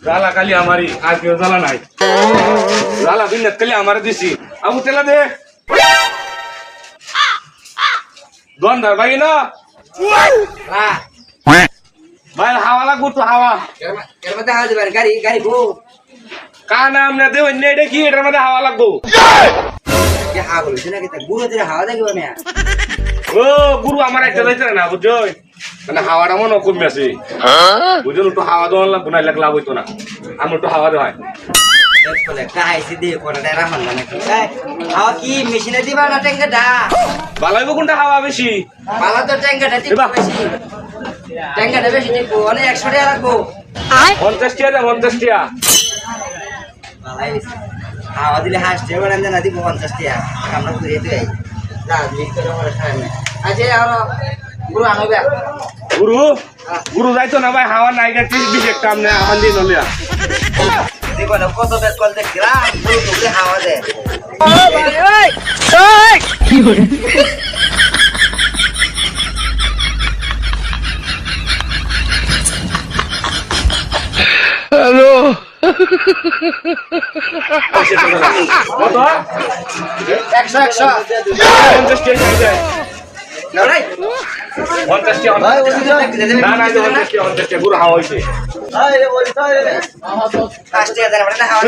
জ্বালা খালি আমারই আর কেউ জ্বালা নাই জ্বালা বিন্যাস খালি আমার দিছি আবু তেলা দে দোয়ানদার ভাই না ভাই হাওয়া লাগবো তো হাওয়া এর মধ্যে হাওয়া দিবেন গাড়ি গাড়ি গো কা নাম না দে অন্য এটা কি এটার মধ্যে হাওয়া লাগবো যে হাওয়া বলছে নাকি তা গুরু দিলে হাওয়া দেখবে না ও গুরু আমার একটা যাইতে না বুঝছো মানে হাওয়াটা মনে কমে আছে বুঝলো একটু হাওয়া দেওয়া লাগবো না লাভ হইতো না আমি একটু হাওয়া দেওয়া বলে কাইছি দিয়ে কোনটা রাখন না নাকি হাওয়া কি মেশিনে দিবা না ট্যাঙ্কেটা ভালো হইব কোনটা হাওয়া বেশি পালা তো ট্যাঙ্কেটা ঠিক বেশি ট্যাঙ্কেটা বেশি ঠিক অনেক 100 টাকা লাগবো 50 টাকা 50 টাকা হাওয়া দিলে হাসতে পারেন না দিব 50 টাকা আমরা ঘুরে দিই না দুই করে আমার খায় আজ আর গুরু আনবে গুরু গুরু যাইতো না ভাই হাওয়া নাই গেছে দিকে কাম না আমার দিন হলিয়া দেখো না কত বেশ কল দেখ গ্রাম গুরু ঢুকে হাওয়া দেয় কি হলো হ্যালো কত 100 100 50 টাকা চাই যায় না রে 50 টাকা না না 50 টাকা গুরু হাওয়া হইছে ফার্স্ট ইয়ার ধরে না হাওয়া